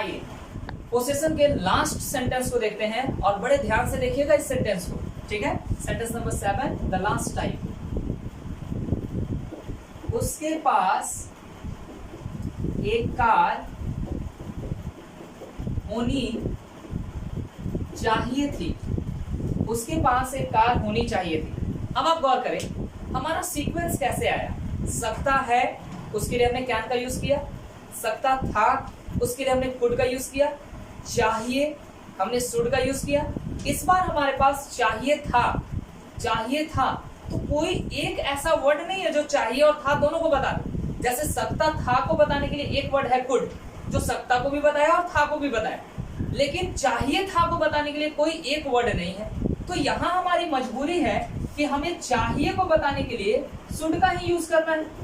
आइए पोसेशन के last sentence को देखते हैं और बड़े ध्यान से देखिएगा इस सेंटेंस को, ठीक है। Sentence number 7, the last time. उसके पास एक कार होनी चाहिए थी। उसके पास एक कार होनी चाहिए थी। अब आप गौर करें हमारा सीक्वेंस कैसे आया। सकता है उसके लिए हमने कैन का यूज किया, सकता था उसके लिए हमने कुड का यूज किया, चाहिए हमने शुड का यूज किया। इस बार हमारे पास चाहिए था तो कोई एक ऐसा वर्ड नहीं है जो चाहिए और था दोनों को बता दे। जैसे सकता था को बताने के लिए एक वर्ड है कुड, जो सकता को भी बताया और था को भी बताया, लेकिन चाहिए था को बताने के लिए कोई एक वर्ड नहीं है। तो यहां हमारी मजबूरी है कि हमें चाहिए को बताने के लिए शुड का ही यूज करना है।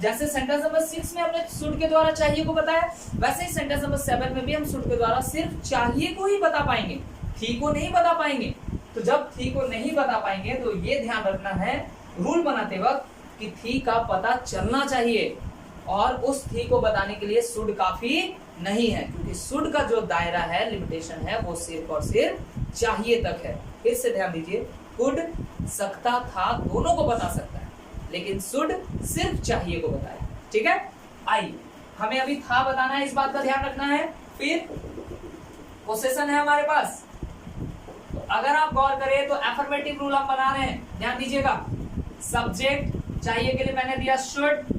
जैसे सेंटेंस नंबर 6 में हमने शुड के द्वारा चाहिए को बताया, वैसे ही सेंटेंस नंबर 7 में भी हम शुड के द्वारा सिर्फ चाहिए को ही बता पाएंगे, थी को नहीं बता पाएंगे। तो जब थी को नहीं बता पाएंगे तो ये ध्यान रखना है रूल बनाते वक्त कि थी का पता चलना चाहिए, और उस थी को बताने के लिए शुड काफी नहीं है, क्योंकि शुड का जो दायरा है, लिमिटेशन है, वो सिर्फ और सिर्फ चाहिए तक है। फिर से ध्यान दीजिए, कुड सकता था दोनों को बता सकता है, लेकिन शुड सिर्फ चाहिए को बताया, ठीक है। आइए हमें अभी था बताना है, इस बात का ध्यान रखना है। फिर पोसेशन है हमारे पास, तो अगर आप गौर करें तो एफर्मेटिव रूल हम बना रहे हैं, ध्यान दीजिएगा। सब्जेक्ट चाहिए के लिए मैंने दिया शुड।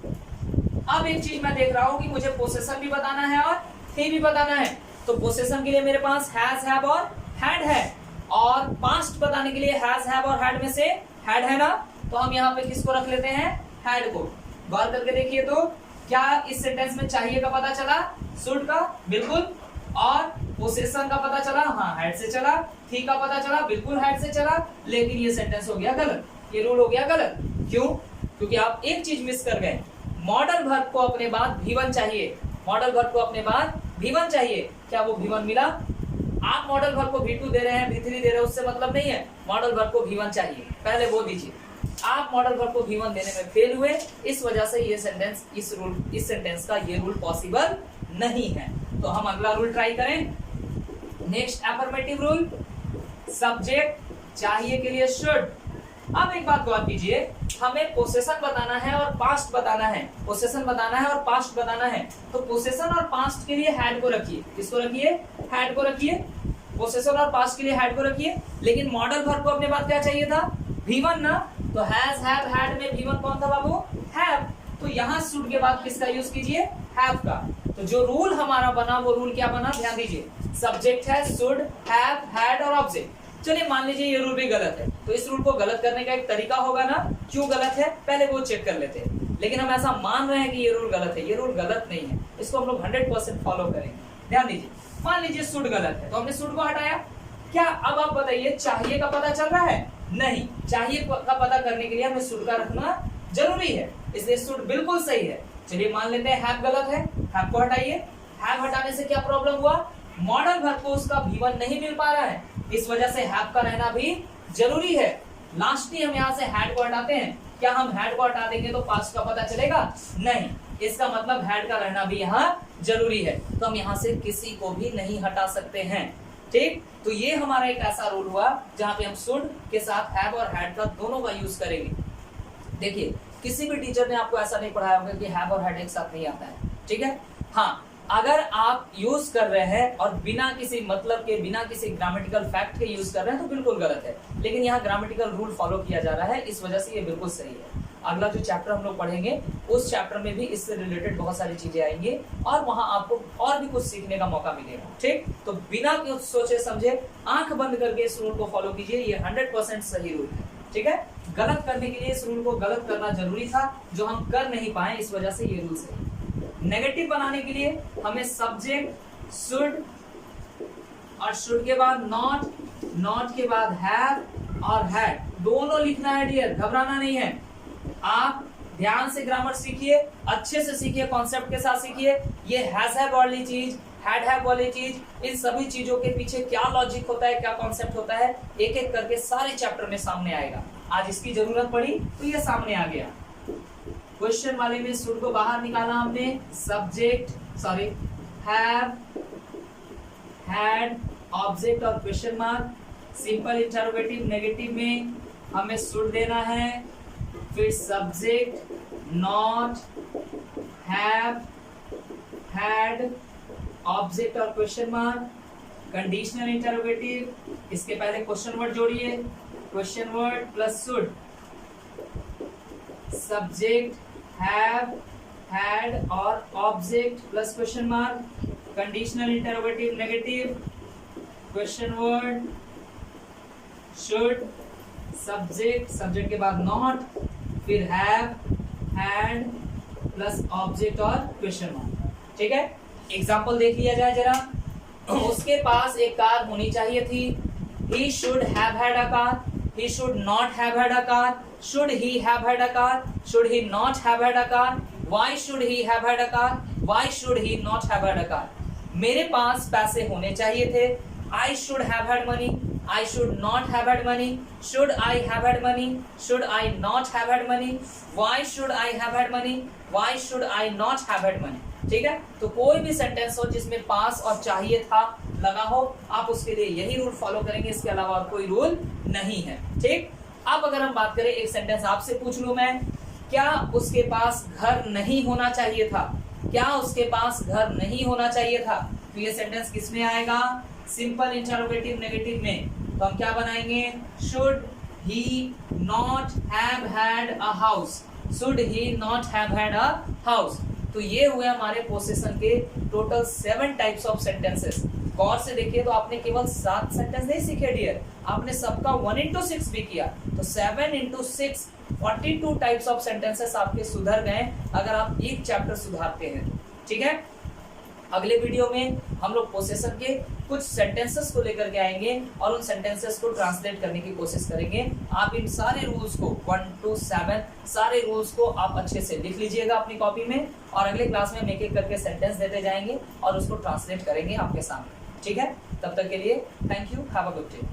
अब एक चीज मैं देख रहा हूं कि मुझे पोसेशन भी बताना है और थी भी बताना है, तो पोसेशन के लिए मेरे पास हैज, हैव और हैड है, और पास्ट बताने के लिए हैज, हैव और हैड में से हैड है ना, तो हम यहाँ पे किसको रख लेते हैं, हैड को। गौर करके देखिए तो क्या इस सेंटेंस में चाहिए का पता चला, शुड का, बिल्कुल, और पोसेशन का पता चला, हाँ हैड से चला, थी का पता चला, बिल्कुल हैड से चला, लेकिन ये सेंटेंस हो गया गलत, ये रूल हो गया गलत। क्यों? क्योंकि आप एक चीज मिस कर गए, मॉडल वर्ब को अपने बाद V1 चाहिए, मॉडल वर्ब को अपने बाद V1 चाहिए। क्या वो V1 मिला? आप मॉडल वर्ब को V2 दे रहे हैं, V3 दे रहे हैं, उससे मतलब नहीं है, मॉडल वर्ब को V1 चाहिए, पहले वो दीजिए। आप मॉडल वर्ब को V1 देने में फेल हुए, इस वजह से ये सेंटेंस, इस सेंटेंस का ये रूल पॉसिबल नहीं है। तो हम अगला रूल ट्राई करें। नेक्स्ट एफर्मेटिव रूल, सब्जेक्ट चाहिए के लिए शुड। अब एक बात गौर कीजिए, हमें पोसेशन बताना है और पास्ट बताना है, पोसेशन बताना है और पास्ट बताना है, तो पोसेशन और पास्ट के लिए हैड को रखिए। किसको रखिए? हैड को रखिए। पोसेशन और पास्ट के लिए हैड को रखिए, लेकिन मॉडल वर्ब को अपने बाद क्या चाहिए था, V1 ना, तो हैज, हैव, हैड में V1 कौन था बाबू? हैव। तो यहाँ शुड के बाद किसका यूज कीजिए? हैव का। तो जो रूल हमारा बना वो रूल क्या बना, ध्यान दीजिए। सब्जेक्ट है शुड, हैव, हैड और ऑब्जेक्ट। चलिए मान लीजिए ये रूल भी गलत है, तो इस रूल को गलत करने का एक तरीका होगा ना, क्यों गलत है पहले वो चेक कर लेते हैं। लेकिन हम ऐसा मान रहे हैं कि ये रूल गलत है, ये रूल गलत नहीं है, इसको हम लोग 100% फॉलो करेंगे। ध्यान दीजिए, मान लीजिए शुड गलत है, तो हमने शुड को हटाया। क्या अब आप बताइए चाहिए का पता चल रहा है? नहीं, चाहिए का पता करने के लिए हमें शुड का रखना जरूरी है, इसलिए शुड बिल्कुल सही है। चलिए मान लेते हैं हैव गलत है, हैव को हटाइए। हैव हटाने से क्या प्रॉब्लम हुआ, मॉडल वर्ब को उसका V1 नहीं मिल पा रहा है, इस वजह से हैव का रहना भी जरूरी है। लास्टली हम यहाँ से हैड को हटाते हैं, क्या हम हैड को हटा देंगे तो पास्ट का पता चलेगा? नहीं, इसका मतलब हैड का रहना भी यहाँ जरूरी है, तो हम यहाँ से किसी को भी नहीं हटा सकते हैं, ठीक। तो ये हमारा एक ऐसा रूल हुआ जहाँ पे हम शुड के साथ हैव और हैड का दोनों का यूज करेंगे। देखिए किसी भी टीचर ने आपको ऐसा नहीं पढ़ाया होगा कि हैव और हैड एक साथ नहीं आता है, ठीक है। हाँ, अगर आप यूज कर रहे हैं और बिना किसी मतलब के, बिना किसी ग्रामेटिकल फैक्ट के यूज कर रहे हैं तो बिल्कुल गलत है, लेकिन यहाँ ग्रामेटिकल रूल फॉलो किया जा रहा है, इस वजह से ये बिल्कुल सही है। अगला जो चैप्टर हम लोग पढ़ेंगे उस चैप्टर में भी इससे रिलेटेड बहुत सारी चीजें आएंगी और वहां आपको और भी कुछ सीखने का मौका मिलेगा, ठीक। तो बिना कुछ सोचे समझे आंख बंद करके इस रूल को फॉलो कीजिए, ये 100% सही रूल है, ठीक है। गलत करने के लिए इस रूल को गलत करना जरूरी था, जो हम कर नहीं पाए, इस वजह से ये रूल सही। नेगेटिव बनाने के लिए हमें सब्जेक्ट शुड और शुड के बाद नॉट, नॉट के बाद हैव और हैड दोनों लिखना है डियर, घबराना नहीं है। आप ध्यान से ग्रामर सीखिए, अच्छे से सीखिए, कॉन्सेप्ट के साथ सीखिए। ये हैज हैव वाली चीज, हैड हैव वाली चीज, इन सभी चीजों के पीछे क्या लॉजिक होता है, क्या कॉन्सेप्ट होता है, एक एक करके सारे चैप्टर में सामने आएगा। आज इसकी जरूरत पड़ी तो ये सामने आ गया। क्वेश्चन वाले में शुड को बाहर निकाला हमने, subject sorry have had object और question mark, simple interrogative negative में हमें शुड देना है, फिर subject not, have, had, object और क्वेश्चन मार्क, कंडीशनल इंटरोगेटिव, इसके पहले क्वेश्चन वर्ड जोड़िए, question word plus should, subject have, had और object plus question mark, conditional interrogative negative, question word should, subject, subject के बाद नॉट, फिर have, had plus object और question mark. ठीक है, एग्जांपल देख लिया जाए जरा। उसके पास एक कार होनी चाहिए थी। He should have had a car. He should not have had a car. Should he have had a car? Should he not have had a car? Why should he have had a car? Why should he not have had a car? मेरे पास पैसे होने चाहिए थे। I should have had money. I should not have had money. Should I have had money? Should I not have had money? Why should I have had money? Why should I not have had money? ठीक है, तो कोई भी sentence हो जिसमें पास और चाहिए था लगा हो, आप उसके लिए यही रूल फॉलो करेंगे, इसके अलावा और कोई रूल नहीं है। ठीक, अब अगर हम बात करें, एक सेंटेंस आपसे पूछ लूं मैं, क्या उसके पास घर नहीं होना चाहिए था? क्या उसके पास घर नहीं होना चाहिए था? तो ये सेंटेंस किस में आएगा? सिंपल इंटरोगेटिव नेगेटिव में। तो हम क्या बनाएंगे? Should he not have had a house, should he not have had a house. तो ये हुए हमारे पोसेशन के टोटल 7 टाइप्स ऑफ सेंटेंसेस। गौर से देखिए तो आपने केवल 7 सेंटेंस नहीं सीखे डियर, आपने सबका 1 into 6 भी किया। तो 7 into 6 42 टाइप्स ऑफ सेंटेंसेस आपके सुधर गए अगर आप एक चैप्टर सुधारते हैं। ठीक है, अगले वीडियो में हम लोग पोसेशन के कुछ सेंटेंसेस को लेकर के आएंगे और उन सेंटेंसेस को ट्रांसलेट करने की कोशिश करेंगे। आप इन सारे रूल्स को 1 to 7 सारे रूल्स को आप अच्छे से लिख लीजिएगा अपनी कॉपी में, और अगले क्लास में हम एक एक करके सेंटेंस देते जाएंगे और उसको ट्रांसलेट करेंगे आपके सामने। ठीक है, तब तक के लिए thank you, have a good day.